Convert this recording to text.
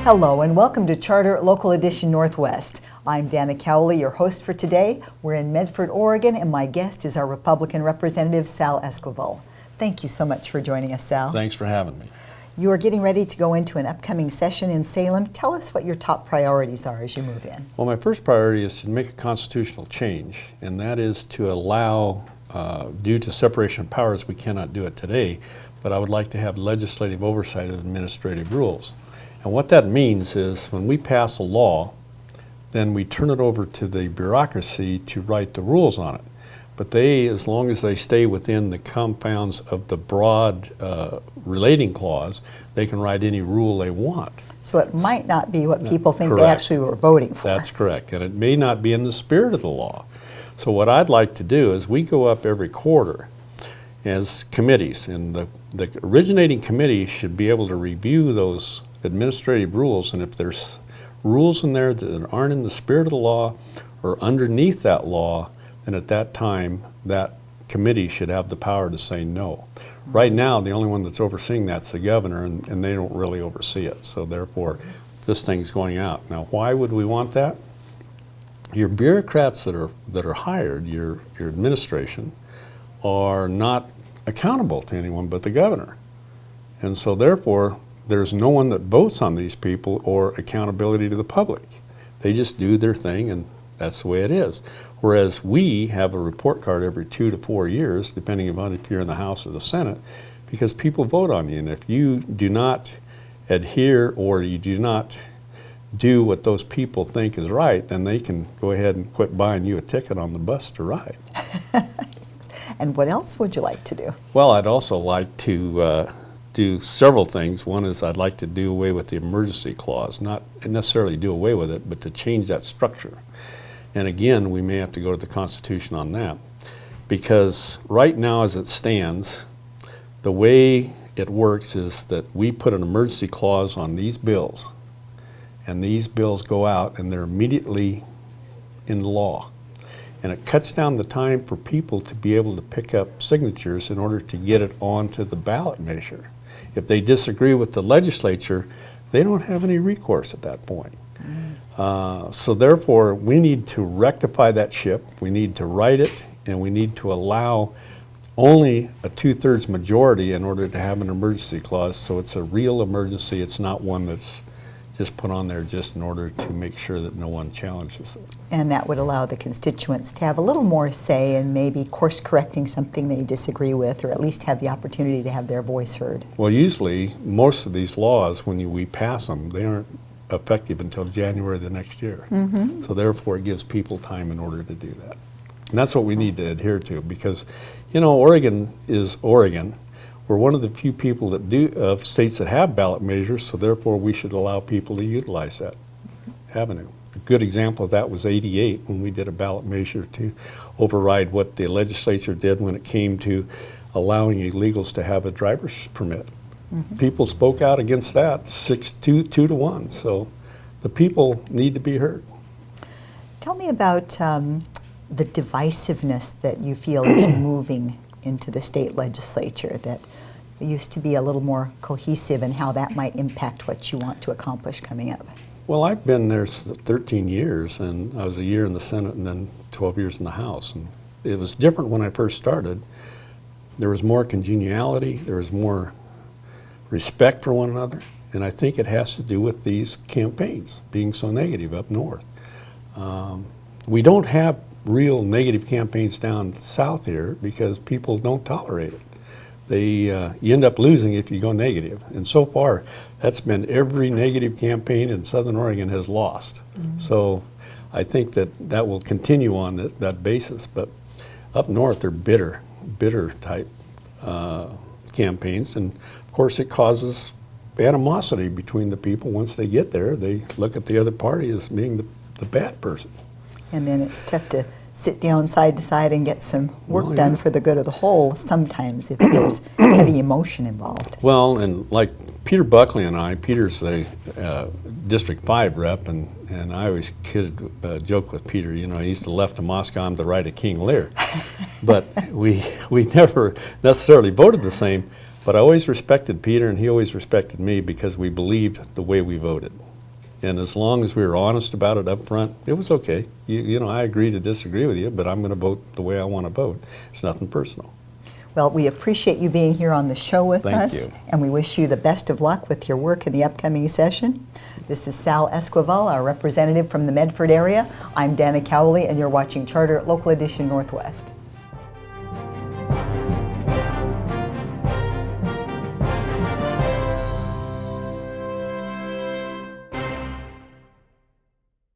Hello and welcome to Charter Local Edition Northwest. I'm Dana Cowley, your host for today. We're in Medford, Oregon, and my guest is our Republican Representative, Sal Esquivel. Thank you so much for joining us, Sal. Thanks for having me. You are getting ready to go into an upcoming session in Salem. Tell us what your top priorities are as you move in. Well, my first priority is to make a constitutional change, and that is to allow, due to separation of powers, we cannot do it today, but I would like to have legislative oversight of administrative rules. And what that means is when we pass a law, then we turn it over to the bureaucracy to write the rules on it. But they, as long as they stay within the confines of the broad relating clause, they can write any rule they want. So it might not be what people think Correct. they actually were voting for. That's correct, and it may not be in the spirit of the law. So what I'd like to do is we go up every quarter as committees, and the originating committee should be able to review those administrative rules, and if there's rules in there that aren't in the spirit of the law or underneath that law, then at that time that committee should have the power to say no. Right now, the only one that's overseeing that's the governor, and they don't really oversee it, so therefore this thing's going out. Now, why would we want that? Your bureaucrats that are hired, your administration, are not accountable to anyone but the governor, and so therefore there's no one that votes on these people or accountability to the public. They just do their thing, and that's the way it is. Whereas we have a report card every 2 to 4 years, depending upon if you're in the House or the Senate, because people vote on you. And if you do not adhere or you do not do what those people think is right, then they can go ahead and quit buying you a ticket on the bus to ride. And what else would you like to do? Well, I'd also like to do several things. One is I'd like to do away with the emergency clause, not necessarily do away with it, but to change that structure. And again, we may have to go to the Constitution on that, because right now as it stands, the way it works is that we put an emergency clause on these bills, and these bills go out and they're immediately in law. And it cuts down the time for people to be able to pick up signatures in order to get it onto the ballot measure. If they disagree with the legislature, they don't have any recourse at that point. So therefore, we need to rectify that ship, we need to write it, and we need to allow only a 2/3 majority in order to have an emergency clause, so it's a real emergency. It's not one that's just put on there just in order to make sure that no one challenges it. And that would allow the constituents to have a little more say in maybe course correcting something they disagree with, or at least have the opportunity to have their voice heard. Well, usually, most of these laws, when we pass them, they aren't effective until January the next year. So therefore, it gives people time in order to do that. And that's what we need to adhere to, because, you know, Oregon is Oregon. We're one of the few people that of states that have ballot measures, so therefore we should allow people to utilize that avenue. A good example of that was '88, when we did a ballot measure to override what the legislature did when it came to allowing illegals to have a driver's permit. People spoke out against that, 2 to 1, so the people need to be heard. Tell me about the divisiveness that you feel is moving into the state legislature, that it used to be a little more cohesive, and how that might impact what you want to accomplish coming up. Well, I've been there 13 years, and I was a year in the Senate and then 12 years in the House. And it was different when I first started. There was more congeniality, there was more respect for one another, and I think it has to do with these campaigns being so negative up north. We don't have real negative campaigns down south here because people don't tolerate it. You end up losing if you go negative, and so far that's been every negative campaign in Southern Oregon has lost. So I think that will continue on that basis, but up north they're bitter type campaigns, and of course it causes animosity between the people. Once they get there, they look at the other party as being the bad person. And then it's tough to sit down side to side and get some work done for the good of the whole sometimes if there's heavy emotion involved. Well, and like Peter Buckley and I, Peter's a District 5 rep, and I always joke with Peter, you know, he's the left of Moscow, I'm the right of King Lear. But we never necessarily voted the same, but I always respected Peter and he always respected me because we believed the way we voted. And as long as we were honest about it up front, it was okay. You know, I agree to disagree with you, but I'm going to vote the way I want to vote. It's nothing personal. Well, we appreciate you being here on the show with Thank us, you. and we wish you the best of luck with your work in the upcoming session. This is Sal Esquivel, our representative from the Medford area. I'm Dana Cowley, and you're watching Charter Local Edition Northwest.